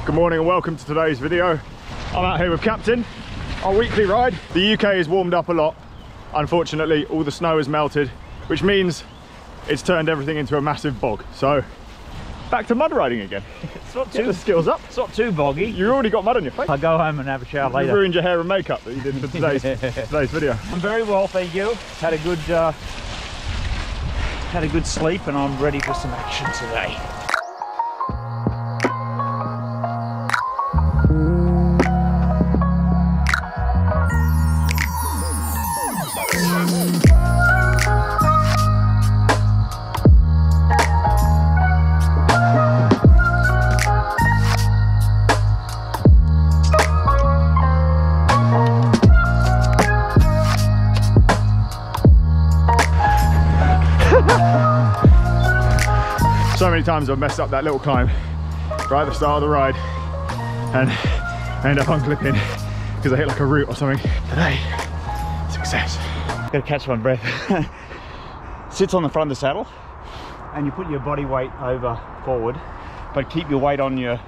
Good morning and welcome to today's video. I'm out here with Captain, our weekly ride. The UK is warmed up a lot. Unfortunately, all the snow has melted, which means it's turned everything into a massive bog. So, back to mud riding again. It's not Get too, the skills up. It's not too boggy. You already got mud on your face. I'll go home and have a shower later. You ruined your hair and makeup that you did for today's video. I'm very well, thank you. Had a good sleep and I'm ready for some action today. So many times I've messed up that little climb right at the start of the ride and I end up unclipping because I hit like a root or something. Today, success. Gotta catch my breath. Sits on the front of the saddle and you put your body weight over forward, but keep your weight on your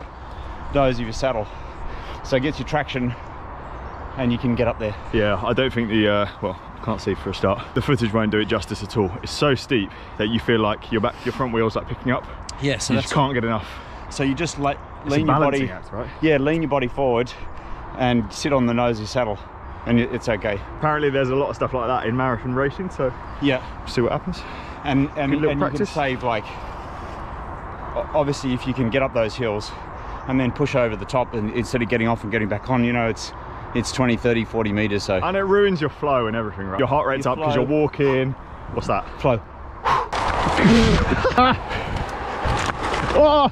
nose of your saddle. So it gets your traction and you can get up there. Yeah, I don't think the, well, can't see for a start. The footage won't do it justice at all. It's so steep that you feel like your front wheel's like picking up. Yeah, so you just can't get enough. So you just lean your body, act, right? Yeah, lean your body forward and sit on the nose of your saddle and it's okay. Apparently there's a lot of stuff like that in marathon racing, so yeah, see what happens. And you practice. can save, like, obviously if you can get up those hills and then push over the top and instead of getting off and getting back on, you know, it's 20, 30, 40 meters. So. And it ruins your flow and everything, right? Your heart rate's up because you're walking. What's that? Flow. Oh!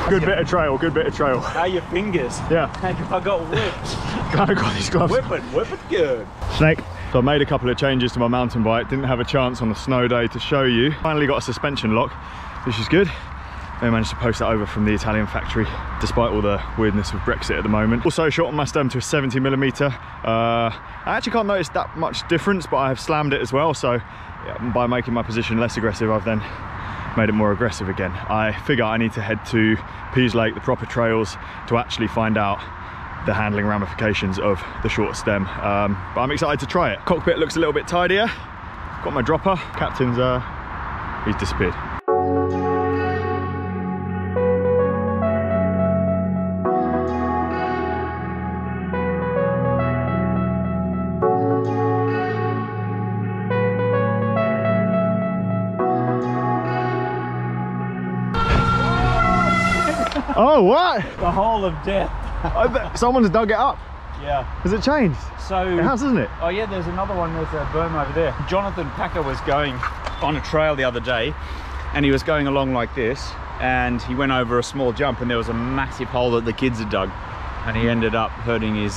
Good bit of trail, good bit of trail. How are your fingers? Yeah. I got whipped. Glad I got these gloves. Whip it good. Snake. So I made a couple of changes to my mountain bike. Didn't have a chance on the snow day to show you. Finally got a suspension lock, which is good. I managed to post that over from the Italian factory, despite all the weirdness of Brexit at the moment. Also shortened my stem to a 70mm. I actually can't notice that much difference, but I have slammed it as well. So yeah, by making my position less aggressive, I've then made it more aggressive again. I figure I need to head to Pease Lake, the proper trails, to actually find out the handling ramifications of the short stem. But I'm excited to try it. Cockpit looks a little bit tidier. Got my dropper. Captain's, he's disappeared. Oh, what? The hole of death. I bet someone's dug it up. Yeah. Has it changed? So It has, hasn't it? Oh yeah, there's another one. There's a berm over there. Jonathan Packer was going on a trail the other day and he was going along like this and he went over a small jump and there was a massive hole that the kids had dug and he ended up hurting his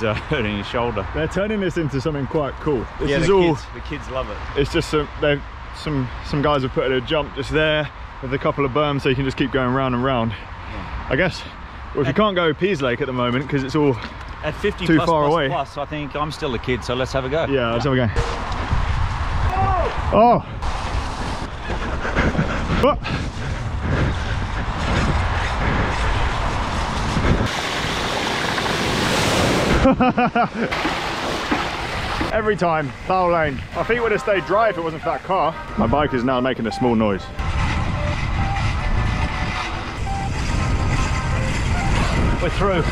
shoulder. They're turning this into something quite cool. This yeah, is the kids love it. It's just some guys have put a jump just there with a couple of berms so you can just keep going round and round. I guess. Well, if you can't go Pease Lake at the moment because it's all at 50 too far away. Plus, I think I'm still a kid, so let's have a go. Yeah, let's have a go. Oh! Oh. Every time, foul lane. My feet would have stayed dry if it wasn't for that car. My bike is now making a small noise. We're through.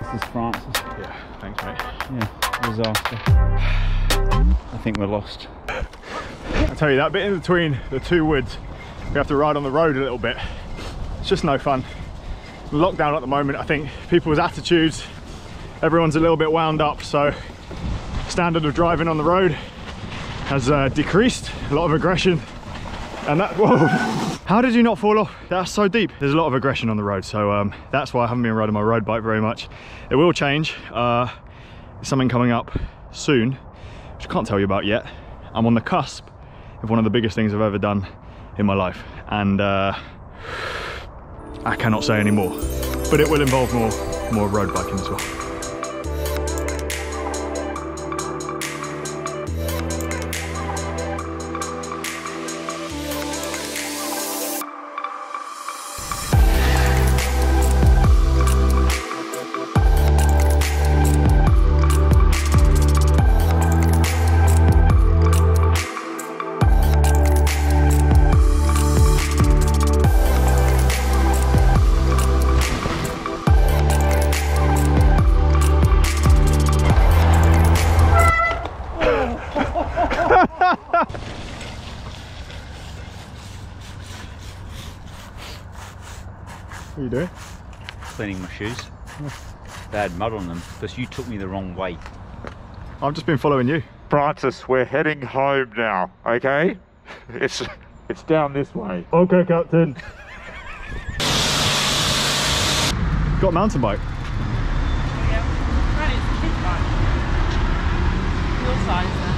This is Francis. Yeah, thanks mate. Yeah, disaster. I think we're lost. I tell you, that bit in between the two woods, we have to ride on the road a little bit. It's just no fun. Lockdown at the moment, I think people's attitudes, everyone's a little bit wound up, so standard of driving on the road has decreased. A lot of aggression, and that, whoa, how did you not fall off? That's so deep. There's a lot of aggression on the road, so that's why I haven't been riding my road bike very much. It will change. There's something coming up soon, which I can't tell you about yet. I'm on the cusp of one of the biggest things I've ever done in my life, and I cannot say any more, but it will involve more road biking as well. What are you doing? Cleaning my shoes. They had mud on them because you took me the wrong way. I've just been following you. Francis, we're heading home now, okay? It's down this way. Okay, Captain. Got a mountain bike. Yeah, right, it's a kid's bike. Your size then.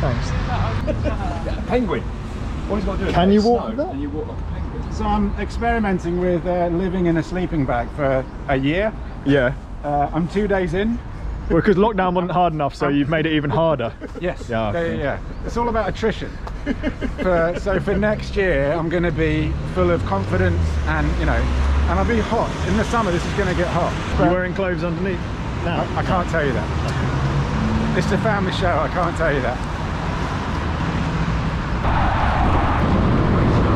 Thanks. Penguin. What he's got to do is Can you walk with that? and you walk like a penguin. So I'm experimenting with living in a sleeping bag for a year. Yeah. I'm 2 days in. Well, because lockdown wasn't hard enough, so you've made it even harder. Yes. Yeah, okay. Yeah. It's all about attrition. So for next year, I'm going to be full of confidence, and and I'll be hot. In the summer, this is going to get hot. You're wearing clothes underneath now? I can't tell you that. It's a family show. I can't tell you that.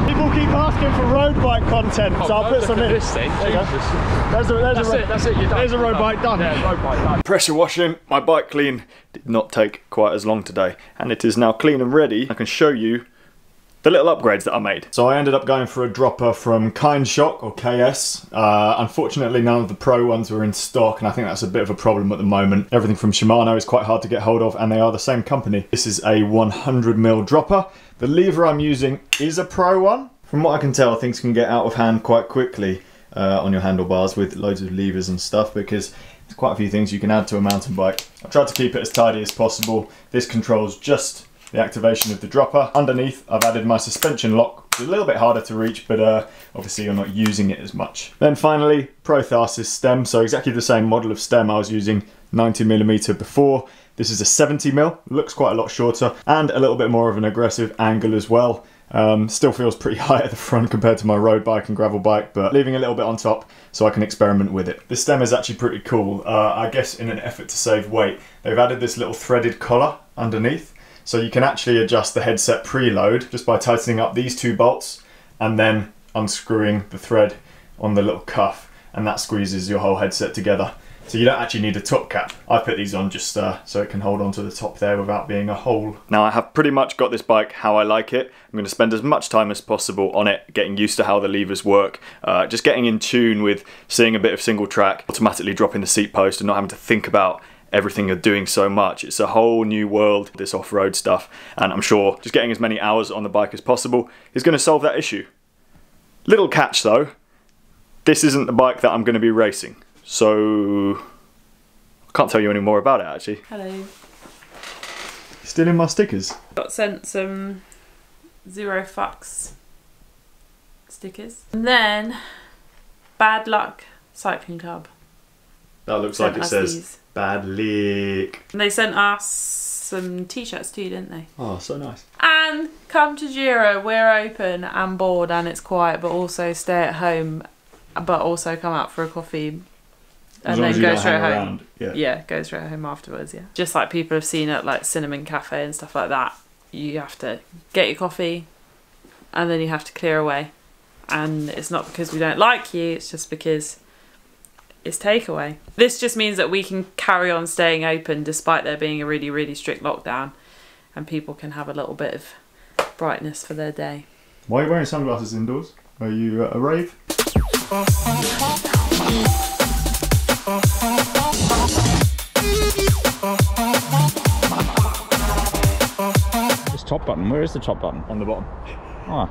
People keep asking for road bike content, so I'll put some in. This thing. There you go. That's it. You're done. There's a road bike done. Yeah, road bike done. Pressure washing my bike clean did not take quite as long today, and it is now clean and ready. I can show you the little upgrades that I made. So I ended up going for a dropper from KindShock or KS. Unfortunately, none of the Pro ones were in stock, and I think that's a bit of a problem at the moment. Everything from Shimano is quite hard to get hold of, and they are the same company. This is a 100mm dropper. The lever I'm using is a Pro one. From what I can tell, things can get out of hand quite quickly on your handlebars with loads of levers and stuff, because there's quite a few things you can add to a mountain bike. I've tried to keep it as tidy as possible. This controls just the activation of the dropper. Underneath, I've added my suspension lock. It's a little bit harder to reach, but obviously you're not using it as much. Then finally, Protharsis stem. So exactly the same model of stem I was using, 90mm before. This is a 70mm, looks quite a lot shorter, and a little bit more of an aggressive angle as well. Still feels pretty high at the front compared to my road bike and gravel bike, but leaving a little bit on top so I can experiment with it. This stem is actually pretty cool. I guess in an effort to save weight, they've added this little threaded collar underneath. So you can actually adjust the headset preload just by tightening up these two bolts and then unscrewing the thread on the little cuff, and that squeezes your whole headset together. So you don't actually need a top cap. I put these on just so it can hold onto the top there without being a hole. Now I have pretty much got this bike how I like it. I'm going to spend as much time as possible on it, getting used to how the levers work, just getting in tune with seeing a bit of single track, automatically dropping the seat post and not having to think about everything you're doing so much. It's a whole new world, this off-road stuff, and I'm sure just getting as many hours on the bike as possible is going to solve that issue. Little catch though, this isn't the bike that I'm going to be racing. So, I can't tell you any more about it actually. Hello. Still in my stickers. Got sent some Zero Fucks stickers. And then, Bad Luck Cycling Club. That looks Sent like it us says these. Bad Lick. And they sent us some t-shirts too, didn't they? Oh, so nice. And come to Jura, we're open and bored and it's quiet, but also stay at home, but also come out for a coffee. And then go straight home. Yeah, go straight home afterwards, yeah. Just like people have seen at like Cinnamon Cafe and stuff like that, you have to get your coffee and then you have to clear away. And it's not because we don't like you, it's just because it's takeaway. This just means that we can carry on staying open despite there being a really, really strict lockdown, and people can have a little bit of brightness for their day. Why are you wearing sunglasses indoors? Are you at a rave? This top button, where is the top button? On the bottom. Ah.